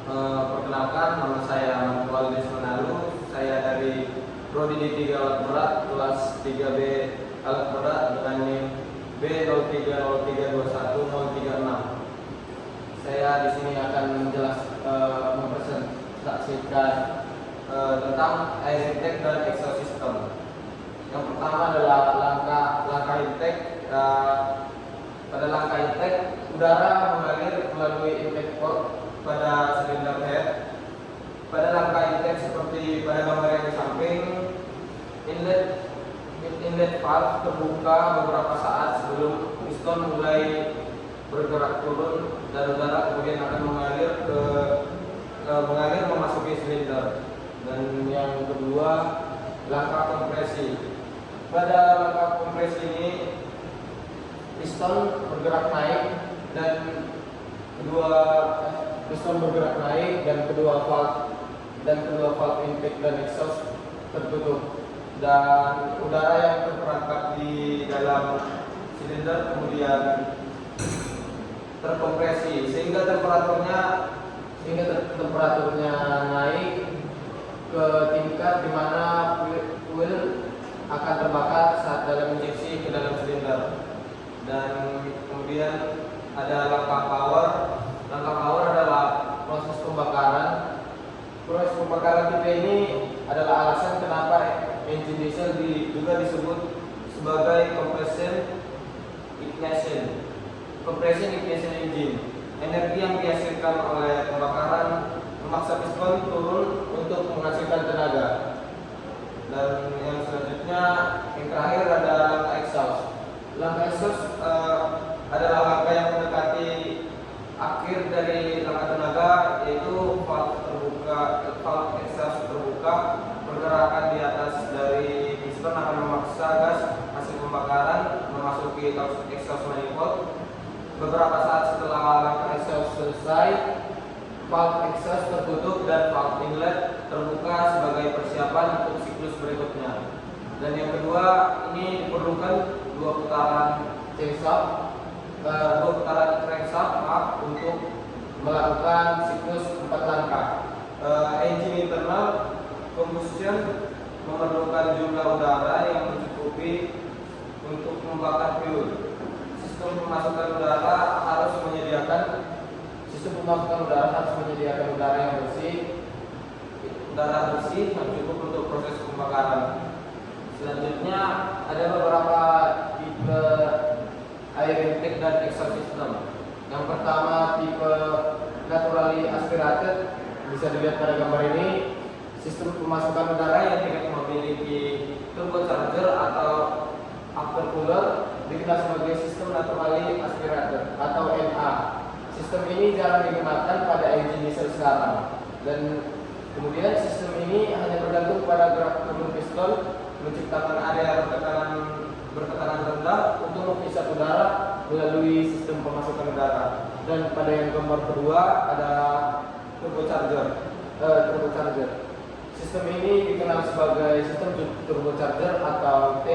Perkenalkan, nama saya Marco Desmonalu. Saya dari Prodi D3 Alat Berat, kelas 3B Alat Berat dengan NIM B03032136. Saya di sini akan mempresentasikan tentang air intake dan exhaust system. Yang pertama adalah langkah intake. Pada langkah intake, udara mengalir melalui intake port pada silinder head. Pada langkah intake seperti pada gambar yang di samping, inlet valve terbuka beberapa saat sebelum piston mulai bergerak turun dan udara kemudian akan mengalir memasuki silinder. Dan yang kedua, langkah kompresi. Pada langkah kompresi ini piston bergerak naik dan kedua valve intake dan exhaust tertutup, dan udara yang terperangkap di dalam silinder kemudian terkompresi sehingga temperaturnya naik ke tingkat di mana fuel akan terbakar saat dalam injeksi ke dalam silinder. Dan kemudian ada langkah power. Langkah power adalah proses pembakaran. Proses pembakaran tipe ini adalah alasan kenapa engine diesel juga disebut sebagai compression ignition engine. Energi yang dihasilkan oleh pembakaran memaksa piston turun untuk menghasilkan tenaga. Dan yang selanjutnya, yang terakhir ada langkah exhaust. Langkah exhaust adalah langkah yang mendekati akhir dari langkah tenaga, yaitu valve exhaust terbuka. Pergerakan di atas dari piston akan memaksa gas hasil pembakaran memasuki exhaust manifold. Beberapa saat setelah langkah exhaust selesai, valve exhaust tertutup dan valve inlet terbuka sebagai persiapan untuk siklus berikutnya. Dan yang kedua, ini diperlukan dua putaran crankshaft untuk melakukan siklus 4 langkah. Engine internal combustion memerlukan jumlah udara yang mencukupi untuk membakar fuel. Sistem pemasukan udara harus menyediakan udara yang bersih yang cukup untuk proses pembakaran. Selanjutnya ada beberapa tipe air intake dan exhaust system. Yang pertama, tipe naturally aspirated, bisa dilihat pada gambar ini. Sistem pemasukan udara yang tidak memiliki turbocharger atau aftercooler dikenal sebagai sistem naturally aspirated atau NA. Sistem ini jarang digunakan pada engine diesel sekarang. Dan kemudian sistem ini hanya bergantung pada gerak turun piston, menciptakan area bertekanan rendah untuk menghisap udara melalui sistem pemasukan udara. Dan pada yang gambar kedua ada turbocharger. Sistem ini dikenal sebagai sistem turbocharger atau T.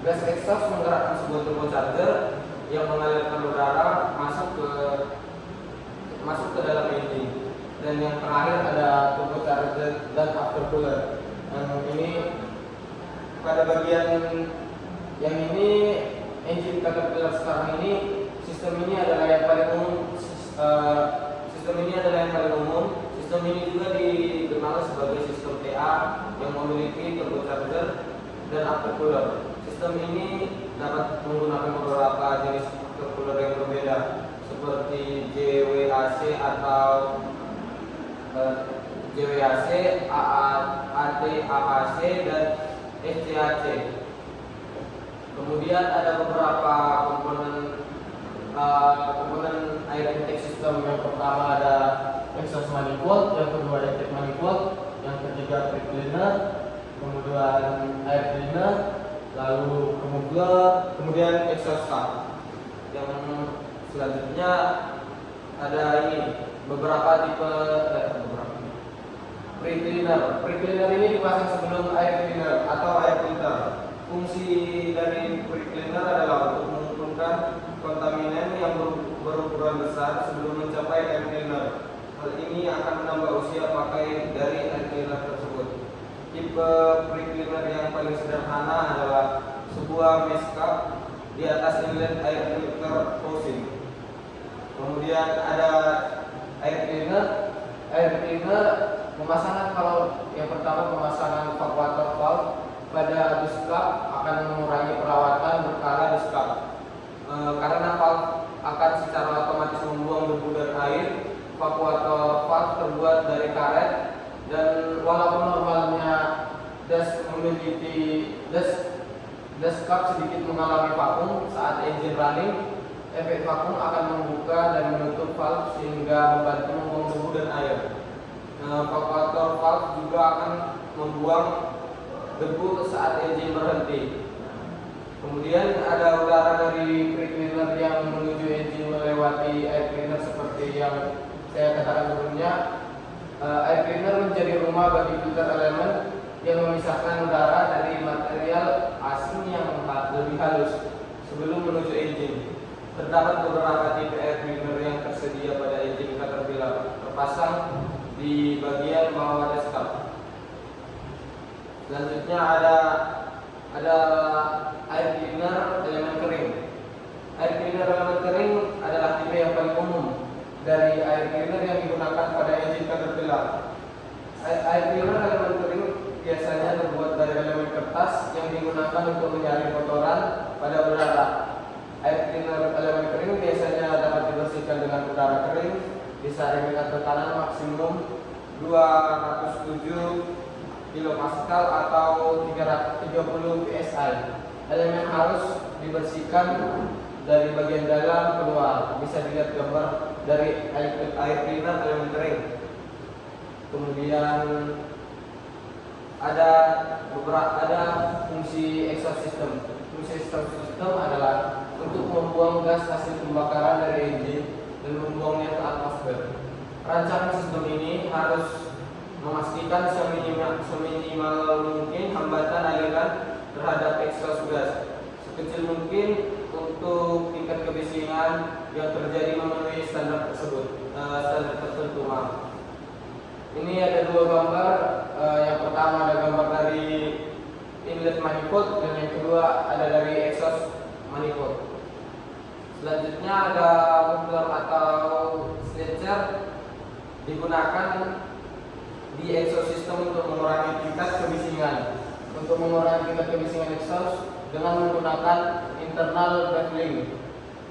Gas exhaust menggerakkan sebuah turbocharger yang mengalirkan udara masuk ke dalam engine. Dan yang terakhir ada turbocharger dan aftercooler. Ini pada bagian yang ini engine Caterpillar sekarang ini, sistem ini adalah yang paling umum. Sistem ini juga dikenal sebagai sistem TA yang memiliki turbocharger dan aftercooler. Sistem ini dapat menggunakan beberapa jenis aftercooler yang berbeda, seperti JWAC atau JWAC, AAC, dan SCAC. Kemudian ada beberapa komponen air intake system. Yang pertama ada exhaust manifold, yang kedua intake manifold, yang ketiga brake cleaner, kemudian air cleaner, lalu kemudian exhaust pump. Yang selanjutnya ada ini beberapa tipe pre-cleaner. Pre-cleaner ini dipasang sebelum air cleaner atau air filter. Fungsi dari pre-cleaner adalah untuk mengumpulkan kontaminan yang berukuran besar sebelum mencapai air cleaner. Hal ini akan Tipe pre-cleaner yang paling sederhana adalah sebuah mesh cup di atas inlet air filter housing. Kemudian ada air cleaner. Air cleaner pemasangan, kalau yang pertama pemasangan evaporator valve pada dus cup akan mengurangi perawatan berkala dus cup. Karena valve akan secara otomatis membuang debu dan air. Evaporator valve terbuat dari karet, dan walaupun normalnya das cup sedikit mengalami vakum saat engine running, efek vakum akan membuka dan menutup valve sehingga membantu membuang debu dan air. Evaporator valve juga akan membuang debu saat engine berhenti. Kemudian ada udara dari pre-cleaner yang menuju engine melewati air cleaner seperti yang saya katakan sebelumnya. Air cleaner menjadi rumah bagi filter elemen yang memisahkan udara dari material asing yang lebih halus sebelum menuju engine. Terdapat beberapa tipe air cleaner yang tersedia pada engine Caterpillar, terpasang di bagian bawah das cup. Selanjutnya ada air cleaner elemen kering. Air cleaner elemen kering adalah tipe yang paling umum dari air cleaner yang digunakan pada engine Caterpillar. Air cleaner elemen kering biasanya terbuat dari elemen kertas yang digunakan untuk menyaring kotoran pada udara. Air cleaner elemen kering biasanya dapat dibersihkan dengan udara kering disaring dengan tekanan maksimum 207 kilopascal atau 330 psi. Elemen harus dibersihkan dari bagian dalam keluar. Bisa dilihat gambar dari air cleaner elemen kering. Kemudian ada fungsi exhaust system. Fungsi exhaust system adalah untuk membuang gas hasil pembakaran dari engine dan membuangnya ke atmosfer. Rancangan sistem ini harus memastikan seminimal mungkin hambatan aliran terhadap exhaust gas, sekecil mungkin untuk tingkat kebisingan yang terjadi memenuhi standar tersebut, standar tertentu. Ini ada dua gambar. Yang pertama ada gambar dari inlet manifold dan yang kedua ada dari exhaust manifold. Selanjutnya ada muffler atau snatcher digunakan di exhaust system untuk mengurangi tingkat kebisingan. Untuk mengurangi tingkat kebisingan exhaust dengan menggunakan internal baffling.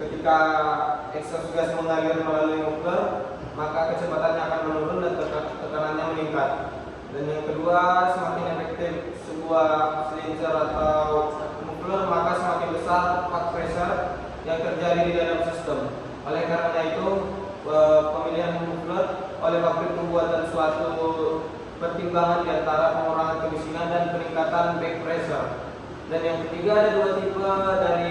Ketika exhaust gas mengalir melalui muffler, maka kecepatannya akan menurun dan tekanannya meningkat. Dan yang kedua, semakin efektif sebuah silincer atau muffler, maka semakin besar part pressure yang terjadi di dalam sistem. Oleh karena itu, pemilihan muffler oleh pabrik membuat suatu pertimbangan di antara pengurangan kebisingan dan peningkatan back pressure. Dan yang ketiga, ada dua tipe dari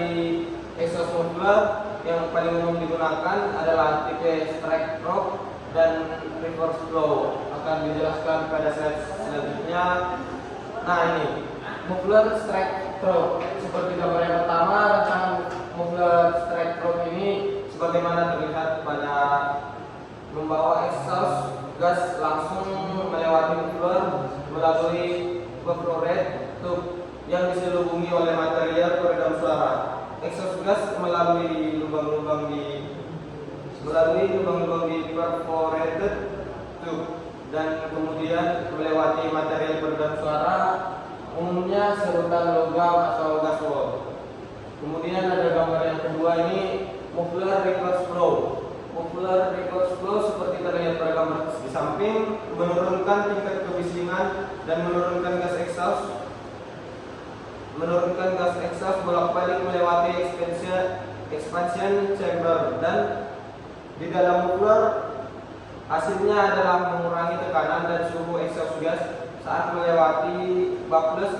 exhaust muffler. Yang paling umum digunakan adalah tipe strike probe dan reverse flow. Akan dijelaskan pada slide selanjutnya. Nah, ini muffler strike probe. Seperti gambar yang pertama, rancangan muffler strike probe ini sebagaimana terlihat pada membawa exhaust gas langsung melewati muffler melalui buffer tube yang diselubungi oleh material peredam suara. Exhaust gas melalui lubang-lubang di perforated tube dan kemudian melewati material peredam suara, umumnya serutan logam atau gas wall. Kemudian ada gambar yang kedua, ini muffler reverse flow. Muffler reverse flow seperti terlihat pada gambar di samping, menurunkan tingkat kebisingan dan menurunkan gas exhaust bolak-balik melewati expansion chamber, dan di dalam muffler hasilnya adalah mengurangi tekanan dan suhu exhaust gas saat melewati backless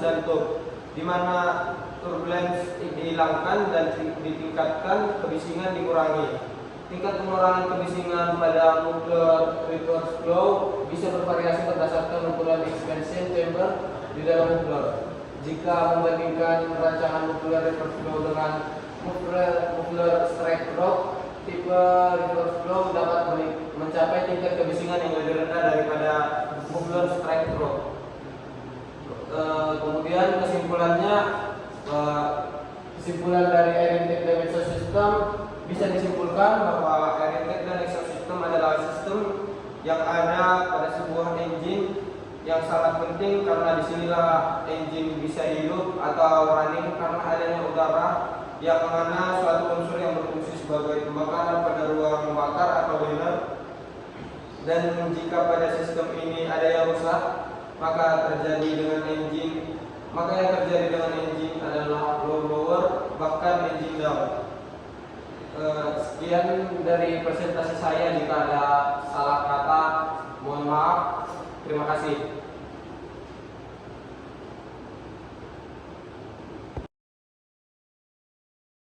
dan tube, di mana turbulence dihilangkan dan ditingkatkan, kebisingan dikurangi. Tingkat pengurangan kebisingan pada muffler reverse flow bisa bervariasi berdasarkan ukuran expansion chamber di dalam muffler. Jika membandingkan rancangan muffler reverse flow dengan muffler strike probe, tipe reverse flow dapat mencapai tingkat kebisingan yang lebih rendah daripada muffler strike through. Kemudian kesimpulan dari air intake dan exhaust system bisa disimpulkan bahwa air intake dan exhaust system adalah sistem yang ada pada sebuah engine yang sangat penting karena disinilah engine bisa hidup atau running karena adanya udara yang mana suatu unsur yang berfungsi sebagai pembakaran pada ruang membakar atau boiler. Dan jika pada sistem ini ada yang rusak, maka yang terjadi dengan engine adalah blower bahkan engine down. Sekian dari presentasi saya. Jika ada salah kata, mohon maaf. Terima kasih.